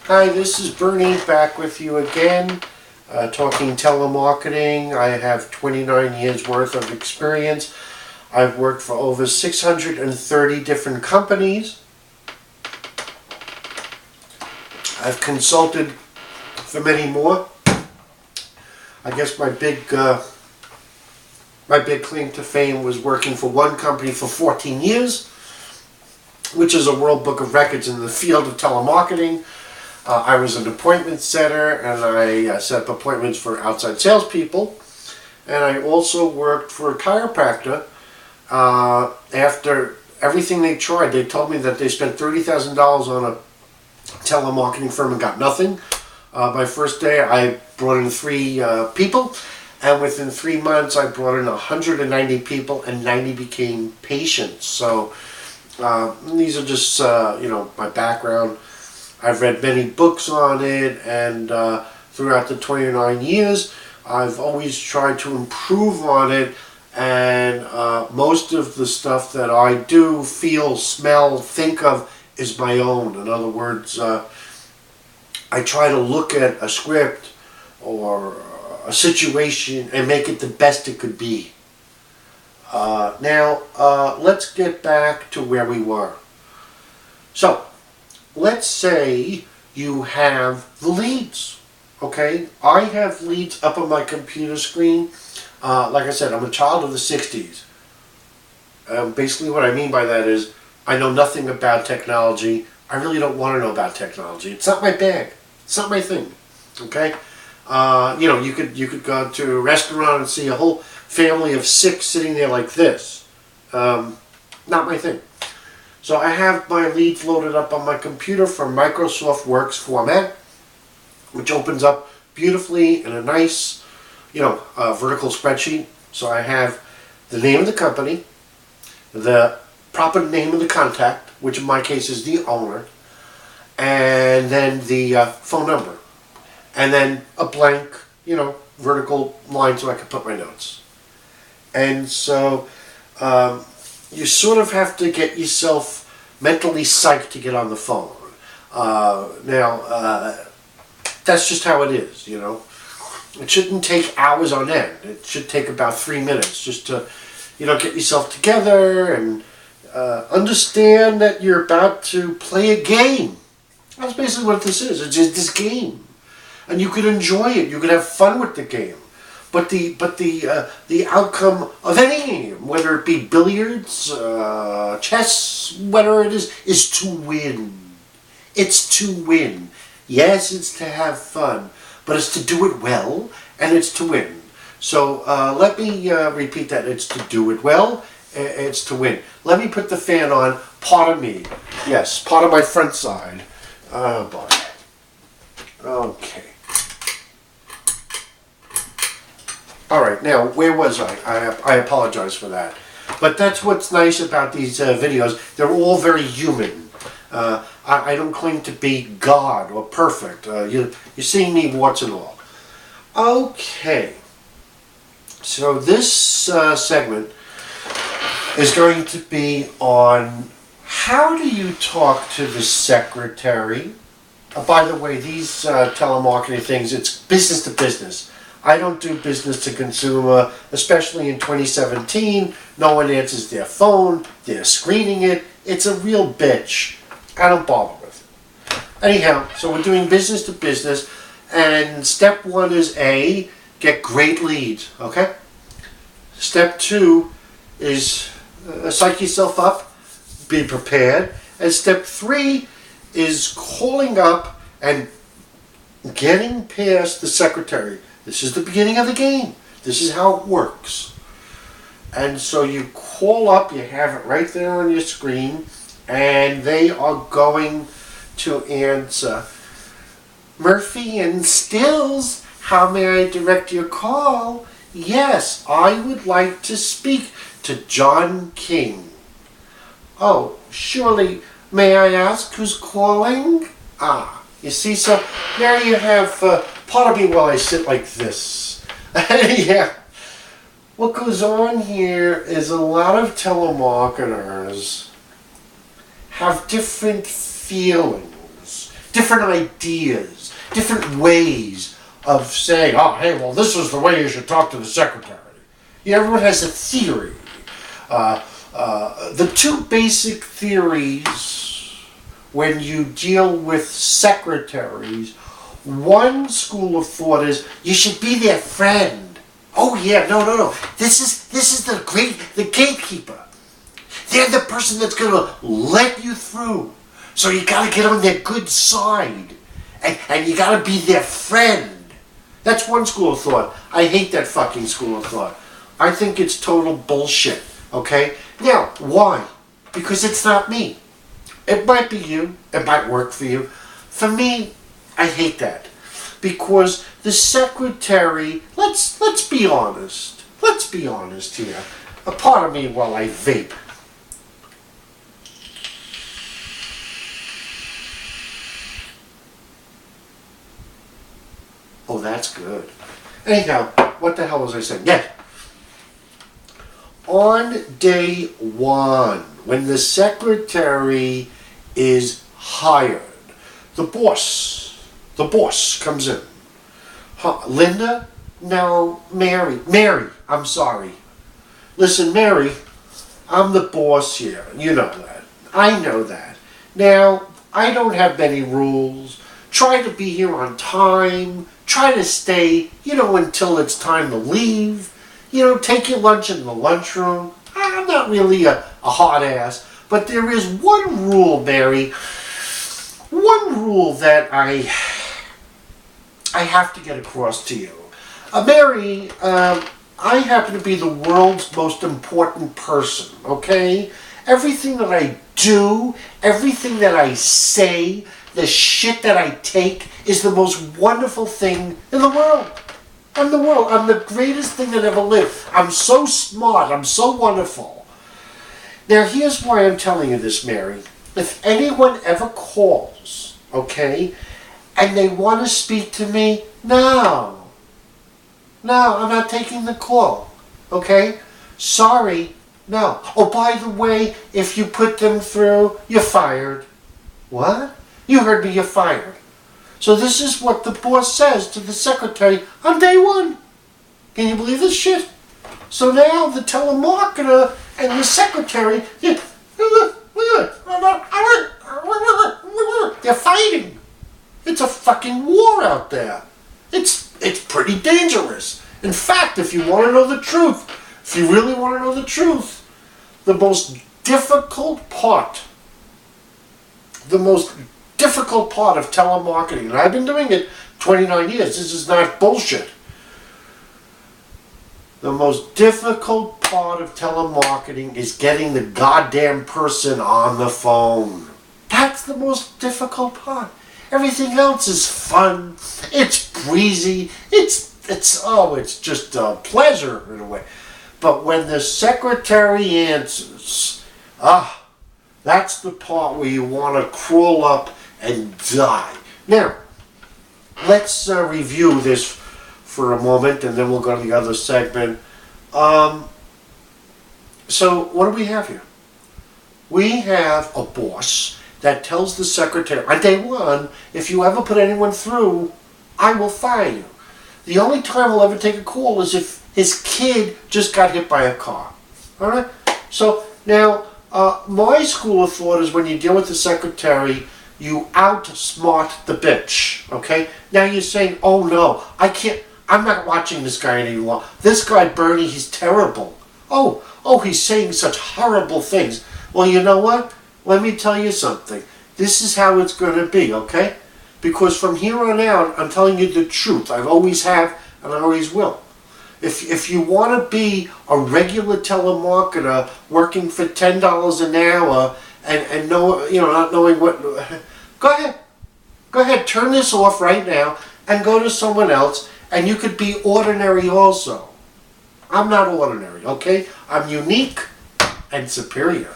Hi, this is Bernie back with you again, talking telemarketing. I have 29 years worth of experience. I've worked for over 630 different companies. I've consulted for many more. I guess my big claim to fame was working for one company for 14 years, which is a World Book of Records in the field of telemarketing. I was an appointment setter, and I set up appointments for outside salespeople. And I also worked for a chiropractor. After everything they tried, they told me that they spent $30,000 on a telemarketing firm and got nothing. My first day, I brought in 3 people, and within 3 months, I brought in 190 people, and 90 became patients. So these are just my background. I've read many books on it, and throughout the 29 years, I've always tried to improve on it, and most of the stuff that I do, feel, smell, think of is my own. In other words, I try to look at a script or a situation and make it the best it could be. Now, let's get back to where we were. So, let's say you have the leads, okay? I have leads up on my computer screen. Like I said, I'm a child of the 60s. Basically what I mean by that is I know nothing about technology. I really don't want to know about technology. It's not my bag. It's not my thing, okay? You could go to a restaurant and see a whole family of 6 sitting there like this. Not my thing. So I have my leads loaded up on my computer from Microsoft Works format, which opens up beautifully in a nice, vertical spreadsheet. So I have the name of the company, the proper name of the contact, which in my case is the owner, and then the phone number, and then a blank, vertical line so I can put my notes. And so you sort of have to get yourself mentally psyched to get on the phone. That's just how it is, It shouldn't take hours on end. It should take about 3 minutes just to, get yourself together and understand that you're about to play a game. That's basically what this is. It's just this game. And you could enjoy it. You could have fun with the game. But the outcome of any game, whether it be billiards, chess, whatever it is to win. It's to win. Yes, it's to have fun, but it's to do it well, and it's to win. So let me repeat that. It's to do it well, it's to win. Let me put the fan on. Pardon me. Yes, part of my front side. Oh, boy. Okay. All right, now, where was I? I apologize for that. But that's what's nice about these videos. They're all very human. I don't claim to be God or perfect. You're seeing me warts and all. Okay. So this segment is going to be on how do you talk to the secretary. By the way, these telemarketing things, it's business to business. I don't do business to consumer, especially in 2017. No one answers their phone. They're screening it. It's a real bitch. I don't bother with it. Anyhow, so we're doing business to business, and step 1 is A, get great leads, okay? Step 2 is psych yourself up, be prepared. And step 3 is calling up and getting past the secretary. This is the beginning of the game. This is how it works. And so you call up, you have it right there on your screen, and they are going to answer. Murphy and Stills, how may I direct your call? Yes, I would like to speak to John King. Oh, surely, may I ask who's calling? You see, so now you have, pardon me while I sit like this. Yeah. What goes on here is a lot of telemarketers have different feelings. different ideas, different ways of saying, oh, hey, well, this is the way you should talk to the secretary. Everyone has a theory. The two basic theories when you deal with secretaries, one school of thought is you should be their friend. Oh yeah, no. This is the gatekeeper. They're the person that's gonna let you through. So you gotta get on their good side. And you gotta be their friend. That's one school of thought. I hate that fucking school of thought. I think it's total bullshit. Okay? Now, why? Because it's not me. It might be you. It might work for you. For me, I hate that. Because the secretary, let's be honest. Let's be honest here. A part of me while I vape. Oh, that's good. Anyhow, what the hell was I saying? Yeah. On day one, when the secretary is hired, the boss comes in. Linda? No, Mary. Mary, I'm sorry. Listen, Mary, I'm the boss here. You know that. I know that. Now, I don't have many rules. Try to be here on time. Try to stay, until it's time to leave. Take your lunch in the lunchroom. I'm not really a hard ass, but there is one rule, Mary. One rule that I have to get across to you. Mary, I happen to be the world's most important person, okay? Everything that I do, everything that I say, the shit that I take is the most wonderful thing in the world. I'm the greatest thing that ever lived. I'm so smart. I'm so wonderful. Now, here's why I'm telling you this, Mary. If anyone ever calls, okay, and they want to speak to me, no, I'm not taking the call, okay? Sorry, no. Oh, by the way, if you put them through, you're fired. What? You heard me, you're fired. So this is what the boss says to the secretary on day one. Can you believe this shit? So now the telemarketer and the secretary, they're fighting. It's a fucking war out there. It's pretty dangerous. In fact, if you want to know the truth, if you really want to know the truth, the most difficult part of telemarketing, and I've been doing it 29 years, this is not bullshit. The most difficult part of telemarketing is getting the goddamn person on the phone. That's the most difficult part. Everything else is fun, it's breezy, it's just a pleasure in a way. But when the secretary answers, that's the part where you want to crawl up and die. Now, let's review this for a moment, and then we'll go to the other segment. So, what do we have here? We have a boss that tells the secretary, on day one, if you ever put anyone through, I will fire you. The only time he'll ever take a call is if his kid just got hit by a car. All right? So, now, my school of thought is when you deal with the secretary, you outsmart the bitch, okay? Now you're saying, oh no, I'm not watching this guy any longer. This guy, Bernie, he's terrible. Oh, he's saying such horrible things. Well, you know what? Let me tell you something. This is how it's going to be, okay? Because from here on out, I'm telling you the truth. I always have, and I always will. If you want to be a regular telemarketer working for $10 an hour and not knowing what, go ahead, turn this off right now and go to someone else, and you could be ordinary also. I'm not ordinary, okay? I'm unique and superior.